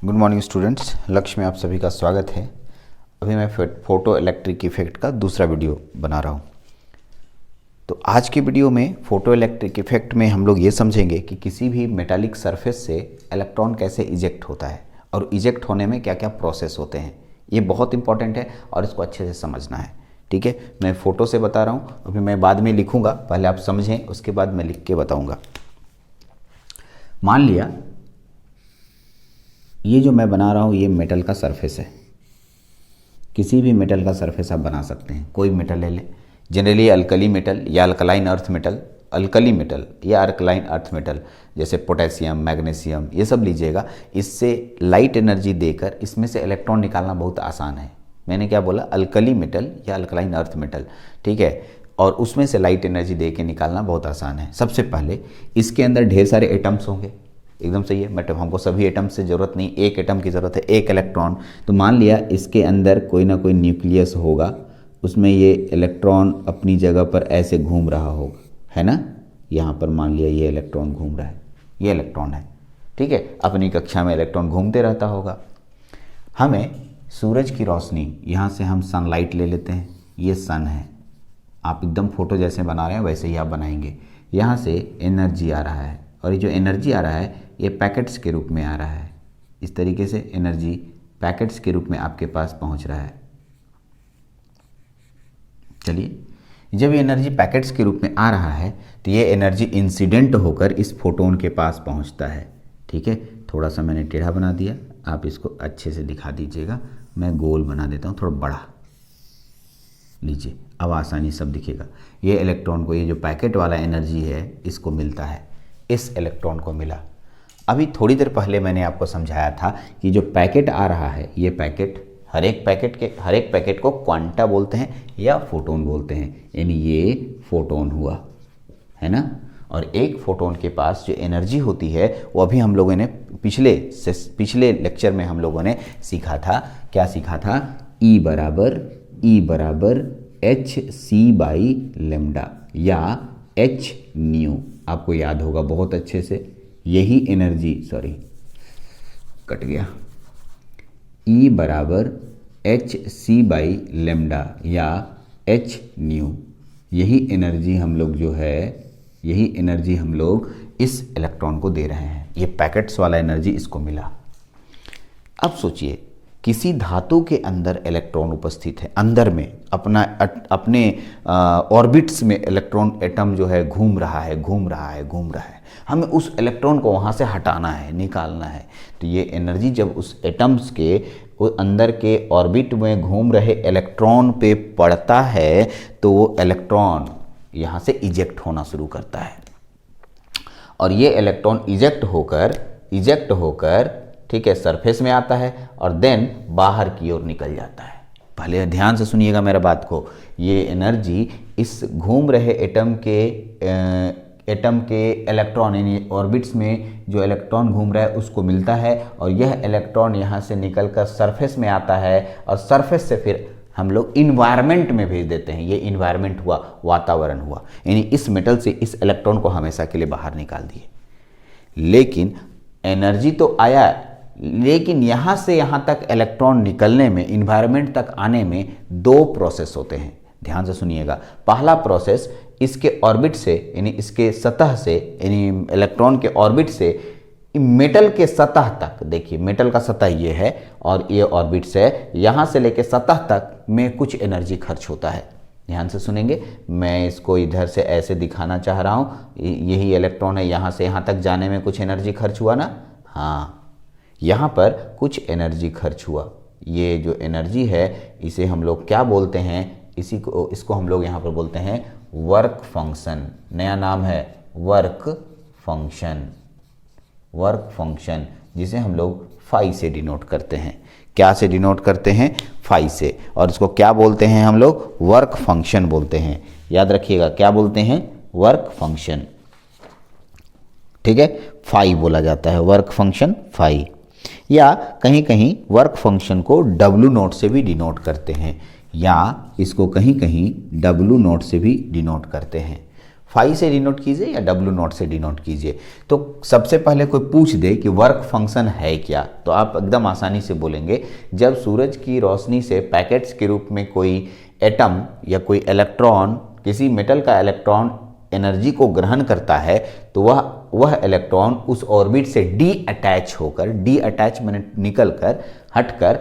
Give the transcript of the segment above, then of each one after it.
Good morning students, लक्ष्य में आप सभी का स्वागत है। अभी मैं फोटो इलेक्ट्रिक इफेक्ट का दूसरा वीडियो बना रहा हूँ। तो आज की वीडियो में फोटो इलेक्ट्रिक इफेक्ट में हम लोग ये समझेंगे कि किसी भी मेटालिक सरफेस से इलेक्ट्रॉन कैसे इजेक्ट होता है और इजेक्ट होने में क्या क्या प्रोसेस होते हैं। ये बहुत इंपॉर्टेंट है और इसको अच्छे से समझना है। ठीक है, मैं फ़ोटो से बता रहा हूँ, अभी मैं बाद में लिखूँगा, पहले आप समझें, उसके बाद मैं लिख के बताऊँगा। मान लिया ये जो मैं बना रहा हूँ ये मेटल का सरफेस है। किसी भी मेटल का सरफेस आप बना सकते हैं, कोई मेटल ले लें। जनरली अल्कली मेटल या alkaline earth metal, alkali metal या अल्कलाइन अर्थ मेटल जैसे पोटेशियम, मैग्नीशियम, ये सब लीजिएगा। इससे लाइट एनर्जी देकर इसमें से इलेक्ट्रॉन निकालना बहुत आसान है। मैंने क्या बोला? अल्कली मेटल या अल्कलाइन अर्थ मेटल, ठीक है। और उसमें से लाइट एनर्जी दे के निकालना बहुत आसान है। सबसे पहले इसके अंदर ढेर सारे एटम्स होंगे, एकदम सही है। बट हमको सभी एटम से ज़रूरत नहीं, एक एटम की ज़रूरत है, एक इलेक्ट्रॉन। तो मान लिया इसके अंदर कोई ना कोई न्यूक्लियस होगा, उसमें ये इलेक्ट्रॉन अपनी जगह पर ऐसे घूम रहा होगा, है ना। यहाँ पर मान लिया ये इलेक्ट्रॉन घूम रहा है, ये इलेक्ट्रॉन है, ठीक है। अपनी कक्षा में इलेक्ट्रॉन घूमते रहता होगा। हमें सूरज की रोशनी, यहाँ से हम सनलाइट ले लेते हैं, ये सन है। आप एकदम फोटो जैसे बना रहे हैं वैसे ही आप बनाएंगे। यहाँ से एनर्जी आ रहा है और ये जो एनर्जी आ रहा है ये पैकेट्स के रूप में आ रहा है। इस तरीके से एनर्जी पैकेट्स के रूप में आपके पास पहुंच रहा है। चलिए, जब ये एनर्जी पैकेट्स के रूप में आ रहा है तो ये एनर्जी इंसिडेंट होकर इस फोटोन के पास पहुंचता है, ठीक है। थोड़ा सा मैंने टेढ़ा बना दिया, आप इसको अच्छे से दिखा दीजिएगा। मैं गोल बना देता हूँ, थोड़ा बड़ा लीजिए, अब आसानी सब दिखेगा। ये इलेक्ट्रॉन को, ये जो पैकेट वाला एनर्जी है इसको मिलता है, इस इलेक्ट्रॉन को मिला। अभी थोड़ी देर पहले मैंने आपको समझाया था कि जो पैकेट आ रहा है ये पैकेट, हर एक पैकेट को क्वांटा बोलते हैं या फोटोन बोलते हैं। यानी ये फोटोन हुआ, है ना। और एक फोटोन के पास जो एनर्जी होती है वो अभी हम लोगों ने पिछले लेक्चर में हम लोगों ने सीखा था। क्या सीखा था? E बराबर एच सी बाई लेमडा या एच न्यू। आपको याद होगा बहुत अच्छे से, यही एनर्जी, सॉरी कट गया, E बराबर एच सी बाई लेमडा या एच न्यू। यही एनर्जी हम लोग जो है, यही एनर्जी हम लोग इस इलेक्ट्रॉन को दे रहे हैं। ये पैकेट्स वाला एनर्जी इसको मिला। अब सोचिए, किसी धातु के अंदर इलेक्ट्रॉन उपस्थित है, अंदर में अपने ऑर्बिट्स में इलेक्ट्रॉन एटम जो है घूम रहा है। हमें उस इलेक्ट्रॉन को वहाँ से हटाना है, निकालना है। तो ये एनर्जी जब उस एटम्स के अंदर के ऑर्बिट में घूम रहे इलेक्ट्रॉन पे पड़ता है तो वो इलेक्ट्रॉन यहाँ से इजेक्ट होना शुरू करता है। और ये इलेक्ट्रॉन इजेक्ट होकर ठीक है सरफेस में आता है और देन बाहर की ओर निकल जाता है। पहले ध्यान से सुनिएगा मेरा बात को। ये एनर्जी इस घूम रहे एटम के इलेक्ट्रॉन यानी ऑर्बिट्स में जो इलेक्ट्रॉन घूम रहा है उसको मिलता है और यह इलेक्ट्रॉन यहाँ से निकलकर सरफेस में आता है और सरफेस से फिर हम लोग इन्वायरमेंट में भेज देते हैं। ये इन्वायरमेंट हुआ, वातावरण हुआ। यानी इस मेटल से इस इलेक्ट्रॉन को हमेशा के लिए बाहर निकाल दिए। लेकिन एनर्जी तो आया, लेकिन यहाँ से यहाँ तक इलेक्ट्रॉन निकलने में, इन्वायरमेंट तक आने में दो प्रोसेस होते हैं। ध्यान से सुनिएगा। पहला प्रोसेस इसके ऑर्बिट से यानी इसके सतह से, यानी इलेक्ट्रॉन के ऑर्बिट से मेटल के सतह तक, देखिए मेटल का सतह ये है और ये ऑर्बिट से, यहाँ से लेके सतह तक में कुछ एनर्जी खर्च होता है। ध्यान से सुनेंगे, मैं इसको इधर से ऐसे दिखाना चाह रहा हूँ। यही इलेक्ट्रॉन है, यहाँ से यहाँ तक जाने में कुछ एनर्जी खर्च हुआ ना। हाँ, यहाँ पर कुछ एनर्जी खर्च हुआ। ये जो एनर्जी है इसे हम लोग क्या बोलते हैं? इसको हम लोग यहाँ पर बोलते हैं वर्क फंक्शन। नया नाम है वर्क फंक्शन, जिसे हम लोग फाई से डिनोट करते हैं। क्या से डिनोट करते हैं? फाई से। और इसको क्या बोलते हैं हम लोग? वर्क फंक्शन बोलते हैं। याद रखिएगा, क्या बोलते हैं? वर्क फंक्शन, ठीक है। फाई बोला जाता है, वर्क फंक्शन फाई। या कहीं कहीं वर्क फंक्शन को W नोट से भी डिनोट करते हैं, या इसको कहीं कहीं W नोट से भी डिनोट करते हैं। फाई से डिनोट कीजिए या डब्ल्यू नॉट से डिनोट कीजिए। तो सबसे पहले कोई पूछ दे कि वर्क फंक्शन है क्या, तो आप एकदम आसानी से बोलेंगे, जब सूरज की रोशनी से पैकेट्स के रूप में कोई एटम या कोई इलेक्ट्रॉन, किसी मेटल का इलेक्ट्रॉन एनर्जी को ग्रहण करता है, तो वह इलेक्ट्रॉन उस ऑर्बिट से डी अटैच मैंने निकल कर, हटकर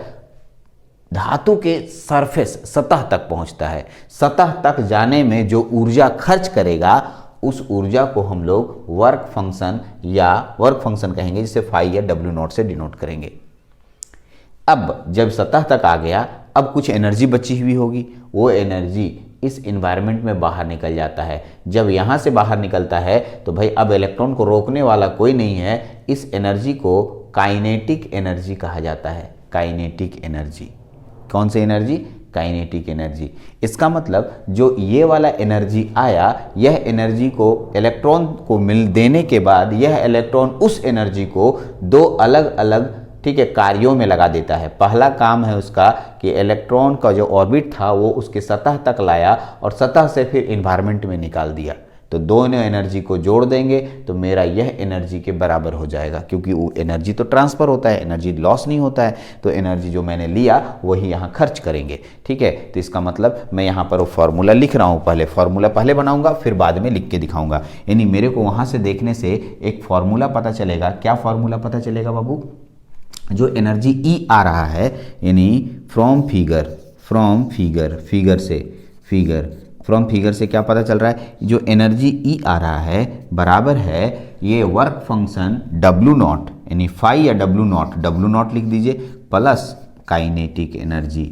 धातु के सरफेस, सतह तक पहुंचता है। सतह तक जाने में जो ऊर्जा खर्च करेगा, उस ऊर्जा को हम लोग वर्क फंक्शन कहेंगे, जिसे फाई या डब्ल्यू नॉट से डिनोट करेंगे। अब जब सतह तक आ गया, अब कुछ एनर्जी बची हुई होगी, वो एनर्जी इस इन्वायरमेंट में बाहर निकल जाता है। जब यहाँ से बाहर निकलता है तो भाई अब इलेक्ट्रॉन को रोकने वाला कोई नहीं है। इस एनर्जी को काइनेटिक एनर्जी कहा जाता है। काइनेटिक एनर्जी, कौन सी एनर्जी? Kinetic energy. इसका मतलब जो ये वाला एनर्जी आया, यह एनर्जी को इलेक्ट्रॉन को मिल देने के बाद यह इलेक्ट्रॉन उस एनर्जी को दो अलग अलग, ठीक है, कार्यों में लगा देता है। पहला काम है उसका कि इलेक्ट्रॉन का जो ऑर्बिट था वो उसके सतह तक लाया और सतह से फिर इन्वायरमेंट में निकाल दिया। तो दोनों एनर्जी को जोड़ देंगे तो मेरा यह एनर्जी के बराबर हो जाएगा, क्योंकि वो एनर्जी तो ट्रांसफ़र होता है, एनर्जी लॉस नहीं होता है। तो एनर्जी जो मैंने लिया वही यहाँ खर्च करेंगे, ठीक है। तो इसका मतलब मैं यहाँ पर वो फार्मूला लिख रहा हूँ, फार्मूला पहले बनाऊंगा फिर बाद में लिख के दिखाऊंगा। यानी मेरे को वहाँ से देखने से एक फार्मूला पता चलेगा। क्या फार्मूला पता चलेगा बाबू? जो एनर्जी ई आ रहा है, यानी फ्रॉम फिगर से क्या पता चल रहा है? जो एनर्जी ई आ रहा है बराबर है ये वर्क फंक्शन डब्ल्यू नॉट, यानी फाई या डब्ल्यू नॉट लिख दीजिए, प्लस काइनेटिक एनर्जी।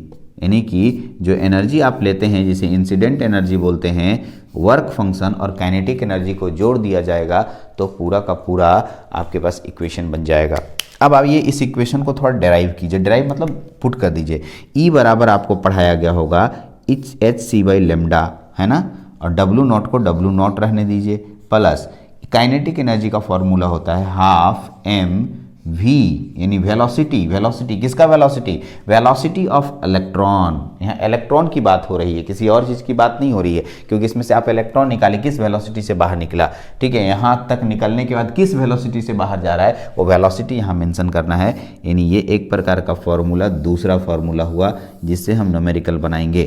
यानी कि जो एनर्जी आप लेते हैं जिसे इंसिडेंट एनर्जी बोलते हैं, वर्क फंक्शन और काइनेटिक एनर्जी को जोड़ दिया जाएगा तो पूरा का पूरा आपके पास इक्वेशन बन जाएगा। अब आप ये इस इक्वेशन को थोड़ा डेराइव कीजिए, डेराइव मतलब पुट कर दीजिए। ई बराबर आपको पढ़ाया गया होगा एच सी बाई लेमडा, है ना, और डब्ल्यू नॉट को डब्ल्यू नॉट रहने दीजिए, प्लस काइनेटिक एनर्जी का फॉर्मूला होता है हाफ एम वी, यानी वेलोसिटी किसका? Velocity of electron. यहाँ इलेक्ट्रॉन की बात हो रही है, किसी और चीज़ की बात नहीं हो रही है, क्योंकि इसमें से आप इलेक्ट्रॉन निकाले, किस वेलोसिटी से बाहर निकला, ठीक है। यहाँ तक निकलने के बाद किस वेलोसिटी से बाहर जा रहा है, वो वेलोसिटी यहाँ मेंशन करना है। यानी ये एक प्रकार का फॉर्मूला, दूसरा फॉर्मूला हुआ जिससे हम न्यूमेरिकल बनाएंगे,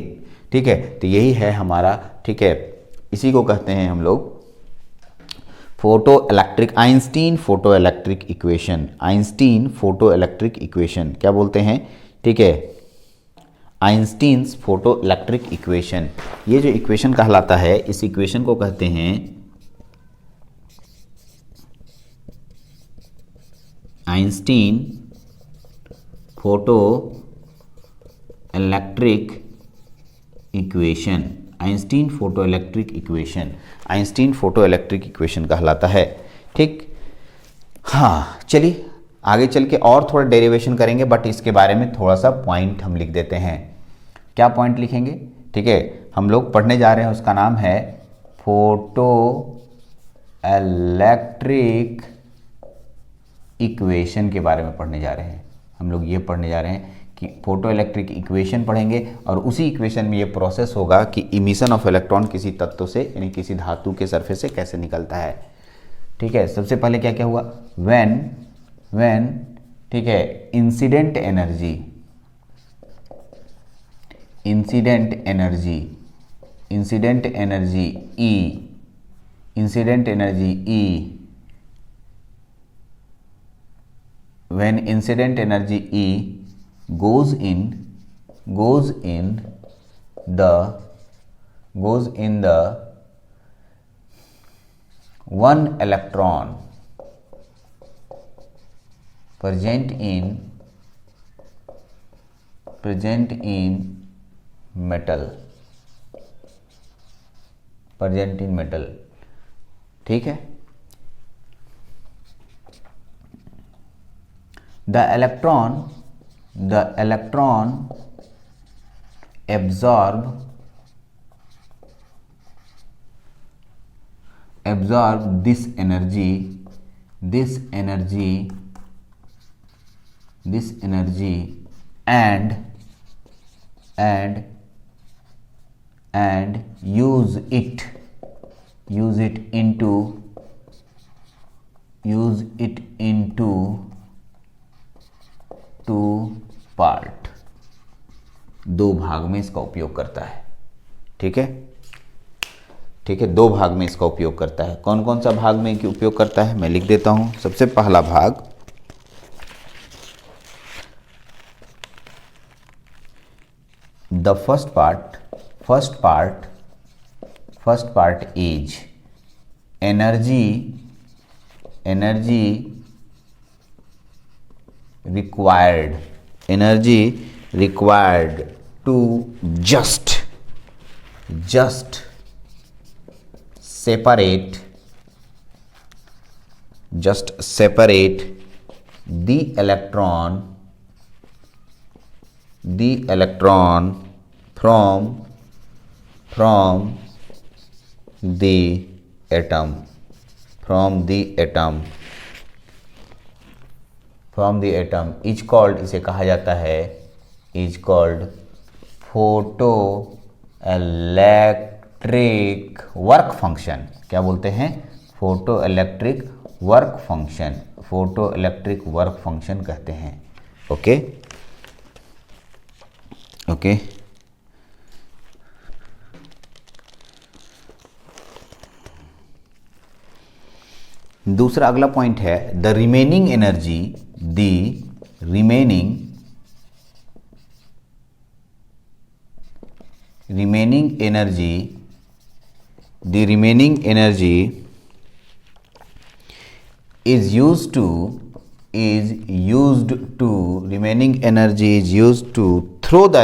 ठीक है। तो यही है हमारा, ठीक है, इसी को कहते हैं हम लोग आइंस्टीन फोटो इलेक्ट्रिक इक्वेशन, क्या बोलते हैं, ठीक है, आइंस्टीन्स फोटो इलेक्ट्रिक इक्वेशन। ये जो इक्वेशन कहलाता है, इस इक्वेशन को कहते हैं Einstein photo electric equation. Einstein photo electric equation कहलाता है, ठीक। हाँ, चलिए आगे चल के और थोड़ा डेरिवेशन करेंगे, बट इसके बारे में थोड़ा सा पॉइंट हम लिख देते हैं। क्या पॉइंट लिखेंगे? ठीक है, हम लोग पढ़ने जा रहे हैं, उसका नाम है फोटो इलेक्ट्रिक इक्वेशन के बारे में पढ़ने जा रहे हैं। हम लोग ये पढ़ने जा रहे हैं कि फोटो इलेक्ट्रिक इक्वेशन पढ़ेंगे, और उसी इक्वेशन में ये प्रोसेस होगा कि इमिशन ऑफ इलेक्ट्रॉन किसी तत्व से, यानी किसी धातु के सरफेस से कैसे निकलता है, ठीक है। सबसे पहले क्या क्या हुआ? व्हेन, ठीक है, incident energy when incident energy E goes in the one electron present in metal, ठीक है। The electron absorb this energy and use it use it into two part, दो भाग में इसका उपयोग करता है। ठीक है, ठीक है, दो भाग में इसका उपयोग करता है। कौन कौन सा भाग में उपयोग करता है मैं लिख देता हूं। सबसे पहला भाग the first part is energy required to just separate the electron from the atom is called, इसे कहा जाता है is called photo electric work function. क्या बोलते हैं? फोटो इलेक्ट्रिक वर्क फंक्शन कहते हैं। ओके ओके, दूसरा अगला पॉइंट है the remaining energy is used to throw the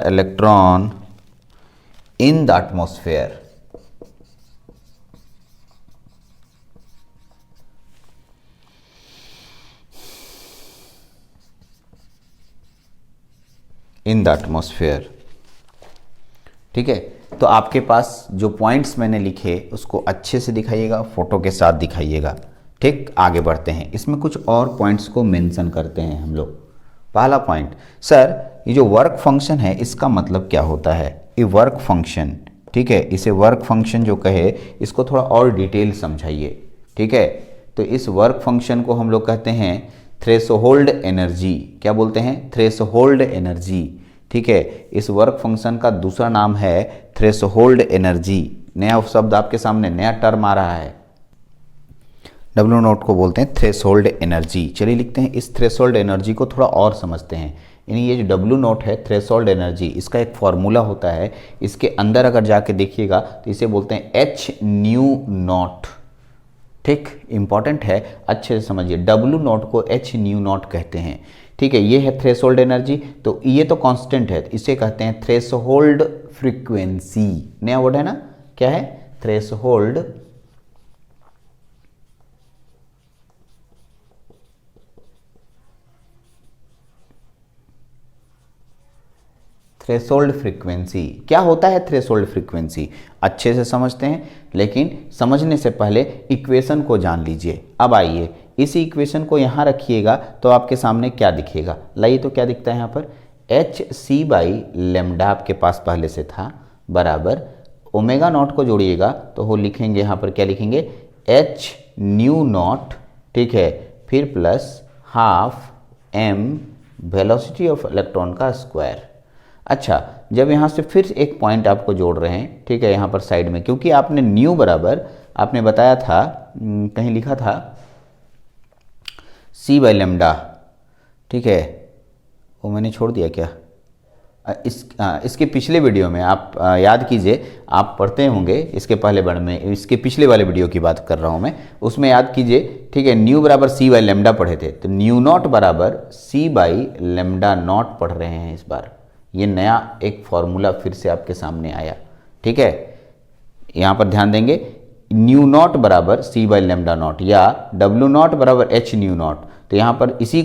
electron in the atmosphere। ठीक है, तो आपके पास जो पॉइंट्स मैंने लिखे उसको अच्छे से दिखाइएगा, फोटो के साथ दिखाइएगा। ठीक, आगे बढ़ते हैं। इसमें कुछ और पॉइंट्स को मेंशन करते हैं हम लोग। पहला पॉइंट, सर ये जो वर्क फंक्शन है इसका मतलब क्या होता है? ये वर्क फंक्शन, ठीक है, इसे वर्क फंक्शन जो कहे इसको थोड़ा और डिटेल समझाइए। ठीक है, तो इस वर्क फंक्शन को हम लोग कहते हैं थ्रेशोल्ड एनर्जी। क्या बोलते हैं? Threshold energy. ठीक है, इस वर्क फंक्शन का दूसरा नाम है थ्रेशोल्ड एनर्जी। नया शब्द आपके सामने, नया टर्म आ रहा है। डब्ल्यू नॉट को बोलते हैं थ्रेशोल्ड एनर्जी। चलिए लिखते हैं, इस थ्रेशोल्ड एनर्जी को थोड़ा और समझते हैं। यानी ये जो डब्ल्यू नॉट है थ्रेशोल्ड एनर्जी, इसका एक फॉर्मूला होता है। इसके अंदर अगर जाके देखिएगा तो इसे बोलते हैं एच न्यू नॉट। ठीक, इंपॉर्टेंट है, अच्छे से समझिए। डब्ल्यू नॉट को एच न्यू नॉट कहते हैं। ठीक है, ये है थ्रेशोल्ड एनर्जी। तो ये तो कांस्टेंट है, इसे कहते हैं थ्रेशोल्ड फ्रीक्वेंसी। नया वर्ड है ना, क्या है? Threshold threshold frequency. क्या होता है थ्रेशोल्ड फ्रीक्वेंसी? अच्छे से समझते हैं, लेकिन समझने से पहले इक्वेशन को जान लीजिए। अब आइए इसी इक्वेशन को यहाँ रखिएगा तो आपके सामने क्या दिखेगा? लाइए, तो क्या दिखता है यहाँ पर? एच सी बाई लेमडा आपके पास पहले से था, बराबर ओमेगा नॉट को जोड़िएगा तो वो लिखेंगे यहाँ पर, क्या लिखेंगे? H nu naught. ठीक है, फिर plus half m velocity of electron का स्क्वायर। अच्छा, जब यहाँ से फिर एक पॉइंट आपको जोड़ रहे हैं, ठीक है, यहाँ पर साइड में, क्योंकि आपने न्यू बराबर आपने बताया था, कहीं लिखा था सी बाई लेमडा। ठीक है, वो मैंने छोड़ दिया क्या? इसके पिछले वीडियो में आप याद कीजिए, आप पढ़ते होंगे इसके पहले बार में, इसके पिछले वाले वीडियो की बात कर रहा हूँ मैं, उसमें याद कीजिए। ठीक है, न्यू बराबर सी बाई लेमडा पढ़े थे, तो न्यू नॉट बराबर सी बाई लेमडा नॉट पढ़ रहे हैं इस बार। ये नया एक फॉर्मूला फिर से आपके सामने आया। ठीक है, यहाँ पर ध्यान देंगे, न्यू नॉट बराबर सी बाई लेमडा नॉट या डब्ल्यू नॉट बराबर एच न्यू नॉट। तो यहाँ पर इसी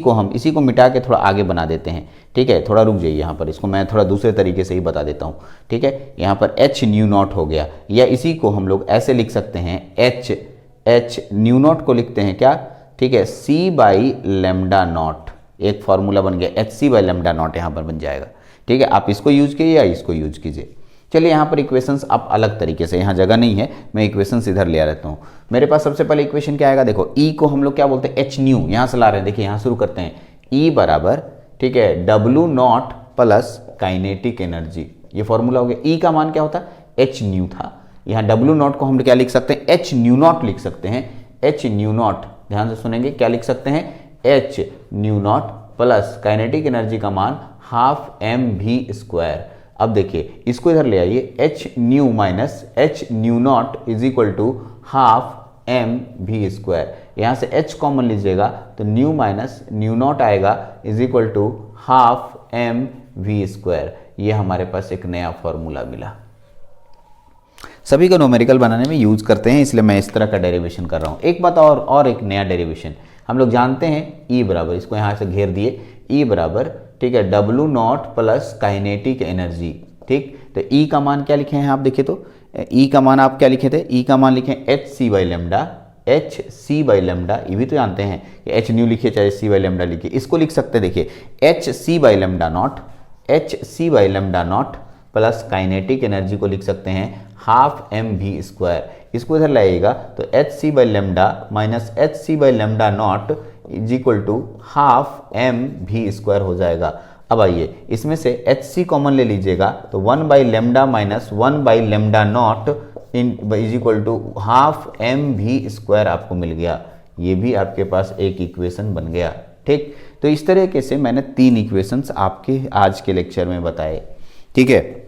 को मिटा के थोड़ा आगे बना देते हैं। ठीक है, थोड़ा रुक जाइए, यहाँ पर इसको मैं थोड़ा दूसरे तरीके से ही बता देता हूँ। ठीक है, यहाँ पर एच न्यू नॉट हो गया, या इसी को हम लोग ऐसे लिख सकते हैं, एच न्यू नॉट को लिखते हैं क्या? ठीक है, सी बाई लेमडा नॉट। एक फॉर्मूला बन गया hc/λ0 यहाँ पर बन जाएगा। ठीक है, आप इसको यूज कीजिए या इसको यूज कीजिए। चलिए यहाँ पर इक्वेशंस आप अलग तरीके से, यहाँ जगह नहीं है, मैं इक्वेशंस इधर ले रहता हूँ। मेरे पास सबसे पहले इक्वेशन क्या आएगा, देखो ई को हम लोग क्या बोलते हैं, एच न्यू, यहाँ से ला रहे हैं। देखिए यहाँ शुरू करते हैं, ई बराबर, ठीक है, W0 प्लस काइनेटिक एनर्जी, ये फॉर्मूला हो गया। ई का मान क्या होता है, एच न्यू था, यहाँ W0 को हम क्या लिख सकते हैं, एच न्यू नॉट लिख सकते हैं, एच न्यू नॉट, ध्यान से सुनेंगे, क्या लिख सकते हैं, H nu not plus kinetic energy का मान हाफ एम वी स्क्वायर। अब देखिए इसको इधर ले आइए, H nu minus H nu naught is equal to half M we square. यहाँ से एच कॉमन लीजिएगा तो न्यू माइनस न्यू नॉट आएगा is equal to half M we square. ये हमारे पास एक नया फॉर्मूला मिला। सभी को न्यूमेरिकल बनाने में यूज करते हैं, इसलिए मैं इस तरह का डेरिवेशन कर रहा हूँ। एक बात और एक नया डेरिवेशन हम लोग जानते हैं, ई बराबर, इसको यहाँ से घेर दिए, ई बराबर, ठीक है, W0 प्लस काइनेटिक एनर्जी। ठीक, तो ई का मान क्या लिखे हैं आप देखिए, तो ई का मान आप क्या लिखे थे, ई का मान लिखे hc/λ, hc/λ, ये भी तो जानते हैं कि एच न्यू लिखिए चाहे c/λ लिखिए, इसको लिख सकते हैं, देखिए hc/λ0 प्लस काइनेटिक एनर्जी को लिख सकते हैं हाफ एम वी स्क्वायर। इसको इधर लाइएगा तो hc/λ minus hc/λ0 is equal to half M we square हो जाएगा। अब आइए इसमें से hc कॉमन ले लीजिएगा तो 1/λ minus 1/λ0 is equal to half M we square आपको मिल गया। ये भी आपके पास एक इक्वेशन बन गया। ठीक, तो इस तरीके से मैंने 3 इक्वेशंस आपके आज के लेक्चर में बताए। ठीक है,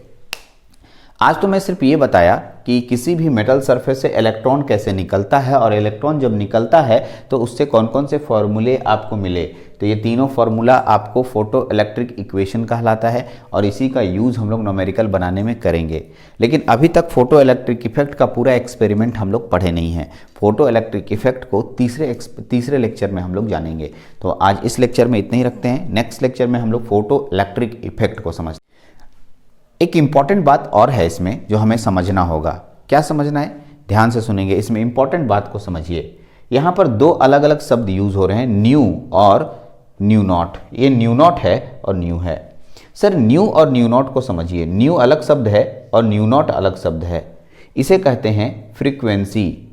आज तो मैं सिर्फ ये बताया कि किसी भी मेटल सरफेस से इलेक्ट्रॉन कैसे निकलता है, और इलेक्ट्रॉन जब निकलता है तो उससे कौन कौन से फॉर्मूले आपको मिले। तो ये तीनों फार्मूला आपको फोटो इलेक्ट्रिक इक्वेशन कहलाता है, और इसी का यूज़ हम लोग न्यूमेरिकल बनाने में करेंगे। लेकिन अभी तक फोटो इलेक्ट्रिक इफेक्ट का पूरा एक्सपेरिमेंट हम लोग पढ़े नहीं हैं। फोटो इलेक्ट्रिक इफेक्ट को तीसरे लेक्चर में हम लोग जानेंगे। तो आज इस लेक्चर में इतना ही रखते हैं, नेक्स्ट लेक्चर में हम लोग फोटो इलेक्ट्रिक इफेक्ट को समझते हैं। एक इंपॉर्टेंट बात और है इसमें जो हमें समझना होगा। क्या समझना है, ध्यान से सुनेंगे, इसमें इंपॉर्टेंट बात को समझिए। यहाँ पर 2 अलग अलग शब्द यूज हो रहे हैं, न्यू और न्यू नॉट। ये न्यू नॉट है और न्यू है। सर न्यू और न्यू नॉट को समझिए, न्यू अलग शब्द है और न्यू नॉट अलग शब्द है। इसे कहते हैं फ्रीक्वेंसी।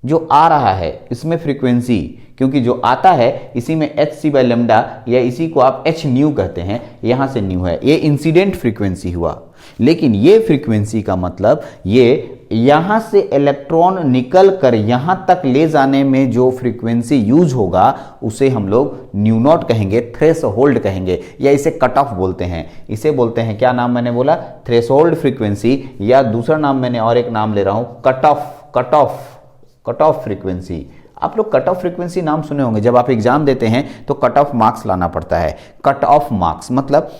जो आ रहा है इसमें फ्रीक्वेंसी, क्योंकि जो आता है इसी में hc/λ या इसी को आप h न्यू कहते हैं, यहाँ से न्यू है, ये इंसिडेंट फ्रीक्वेंसी हुआ। लेकिन ये फ्रीक्वेंसी का मतलब ये यहाँ से इलेक्ट्रॉन निकल कर यहाँ तक ले जाने में जो फ्रीक्वेंसी यूज होगा उसे हम लोग न्यू नॉट कहेंगे, थ्रेशोल्ड कहेंगे, या इसे कट ऑफ बोलते हैं। इसे बोलते हैं, क्या नाम मैंने बोला, थ्रेशोल्ड फ्रीक्वेंसी, या दूसरा नाम मैंने और एक नाम ले रहा हूँ, कट ऑफ फ्रीक्वेंसी। आप लोग कट ऑफ फ्रीक्वेंसी नाम सुने होंगे, जब आप एग्जाम देते हैं तो कट ऑफ मार्क्स लाना पड़ता है। कट ऑफ मार्क्स मतलब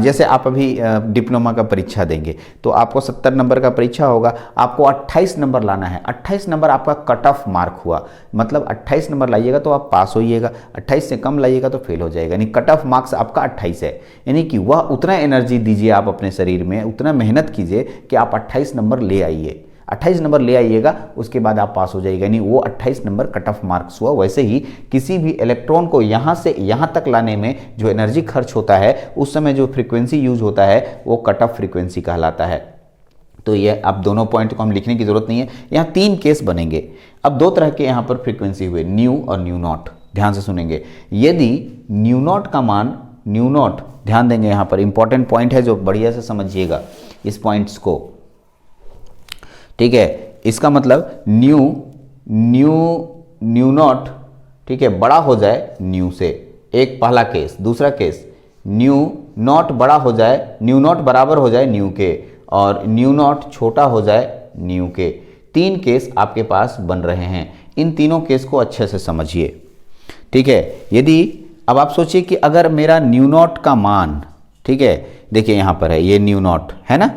जैसे आप अभी डिप्लोमा का परीक्षा देंगे तो आपको 70 नंबर का परीक्षा होगा, आपको 28 नंबर लाना है। 28 नंबर आपका कट ऑफ मार्क हुआ, मतलब 28 नंबर लाइएगा तो आप पास होइएगा, 28 से कम लाइएगा तो फेल हो जाएगा। यानी कट ऑफ मार्क्स आपका 28 है, यानी कि वह उतना एनर्जी दीजिए आप अपने शरीर में, उतना मेहनत कीजिए कि आप 28 नंबर ले आइए। 28 नंबर ले आइएगा, उसके बाद आप पास हो जाइएगा, यानी वो 28 नंबर कट ऑफ मार्क्स हुआ। वैसे ही किसी भी इलेक्ट्रॉन को यहाँ से यहाँ तक लाने में जो एनर्जी खर्च होता है, उस समय जो फ्रीक्वेंसी यूज होता है वो कट ऑफ फ्रीक्वेंसी कहलाता है। तो ये अब दोनों पॉइंट को हम लिखने की जरूरत नहीं है, यहाँ 3 केस बनेंगे। अब 2 तरह के यहाँ पर फ्रीक्वेंसी हुए, न्यू और न्यू नॉट। ध्यान से सुनेंगे, यदि न्यू नॉट का मान, न्यू नॉट, ध्यान देंगे, यहाँ पर इंपॉर्टेंट पॉइंट है जो बढ़िया से समझिएगा इस पॉइंट्स को। ठीक है, इसका मतलब न्यू नॉट, ठीक है, बड़ा हो जाए न्यू से, एक पहला केस। दूसरा केस, न्यू नॉट बड़ा हो जाए, न्यू नॉट बराबर हो जाए न्यू के, और न्यू नॉट छोटा हो जाए न्यू के। 3 केस आपके पास बन रहे हैं। इन तीनों केस को अच्छे से समझिए। ठीक है, यदि अब आप सोचिए कि अगर मेरा न्यू नॉट का मान, ठीक है, देखिए यहाँ पर है ये न्यू नॉट है ना,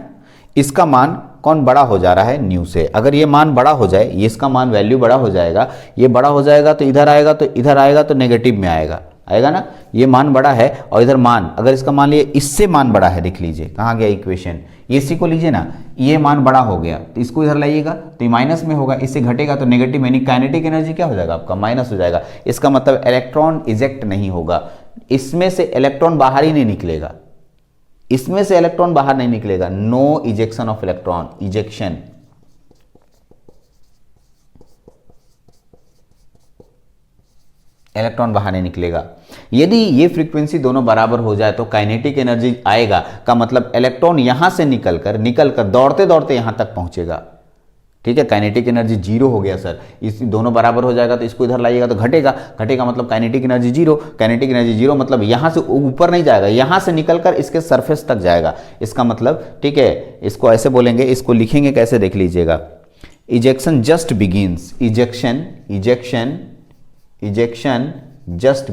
इसका मान कौन बड़ा हो जा रहा है, न्यू से। अगर ये मान बड़ा हो जाए, ये इसका मान वैल्यू बड़ा हो जाएगा, ये बड़ा हो जाएगा तो इधर आएगा, तो इधर आएगा तो नेगेटिव में आएगा। आएगा ना। ये मान बड़ा है और इधर मान, अगर इसका मान लिए इससे मान बड़ा है, देख लीजिए कहाँ गया इक्वेशन, इसी को लीजिए ना, ये मान बड़ा हो गया तो इसको इधर लाइएगा तो ये माइनस में होगा, इससे घटेगा तो नेगेटिव, यानी काइनेटिक एनर्जी क्या हो जाएगा आपका, माइनस हो जाएगा। इसका मतलब इलेक्ट्रॉन इजेक्ट नहीं होगा, इसमें से इलेक्ट्रॉन बाहर ही नहीं निकलेगा, इसमें से इलेक्ट्रॉन बाहर नहीं निकलेगा। No ejection of electron, ejection, electron बाहर नहीं निकलेगा। यदि ये फ्रीक्वेंसी दोनों बराबर हो जाए तो काइनेटिक एनर्जी आएगा, का मतलब इलेक्ट्रॉन यहां से निकलकर दौड़ते दौड़ते यहां तक पहुंचेगा। ठीक है, काइनेटिक एनर्जी जीरो हो गया सर, इस दोनों बराबर हो जाएगा तो इसको इधर लाइएगा तो घटेगा मतलब kinetic energy zero, kinetic energy zero मतलब यहां से ऊपर नहीं जाएगा, यहां से निकलकर इसके सरफेस तक जाएगा। इसका मतलब ठीक है, इसको ऐसे बोलेंगे, इसको लिखेंगे कैसे देख लीजिएगा, ejection just begins, ejection just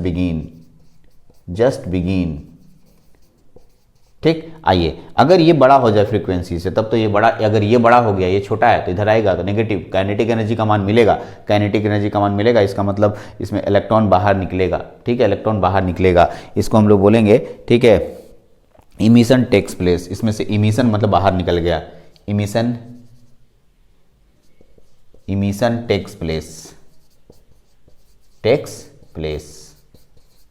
begin. ठीक, आइए अगर ये बड़ा हो जाए फ्रीक्वेंसी से तब तो ये बड़ा, अगर ये बड़ा हो गया, ये छोटा है तो इधर आएगा तो नेगेटिव, काइनेटिक एनर्जी का मान मिलेगा, काइनेटिक एनर्जी का मान मिलेगा, इसका मतलब इसमें इलेक्ट्रॉन बाहर निकलेगा। ठीक है, इलेक्ट्रॉन बाहर निकलेगा, इसको हम लोग बोलेंगे ठीक है इमिशन टेक्स प्लेस। इसमें से इमिशन मतलब बाहर निकल गया, इमिशन टेक्स प्लेस।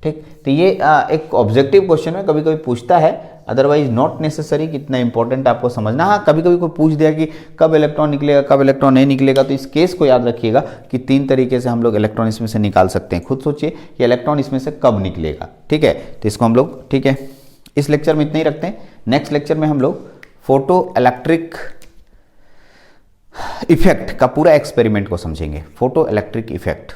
ठीक, तो ये एक ऑब्जेक्टिव क्वेश्चन है, कभी कभी पूछता है, अदरवाइज नॉट नेसेसरी कि इतना इंपॉर्टेंट आपको समझना। हाँ, कभी कभी कोई पूछ दिया कि कब इलेक्ट्रॉन निकलेगा, कब इलेक्ट्रॉन नहीं निकलेगा, तो इस केस को याद रखिएगा कि 3 तरीके से हम लोग इलेक्ट्रॉन इसमें से निकाल सकते हैं। खुद सोचिए कि इलेक्ट्रॉन इसमें से कब निकलेगा। ठीक है, तो इसको हम लोग ठीक है इस लेक्चर में इतना ही रखते हैं। नेक्स्ट लेक्चर में हम लोग फोटो इलेक्ट्रिक इफेक्ट का पूरा एक्सपेरिमेंट को समझेंगे, फोटो इलेक्ट्रिक इफेक्ट।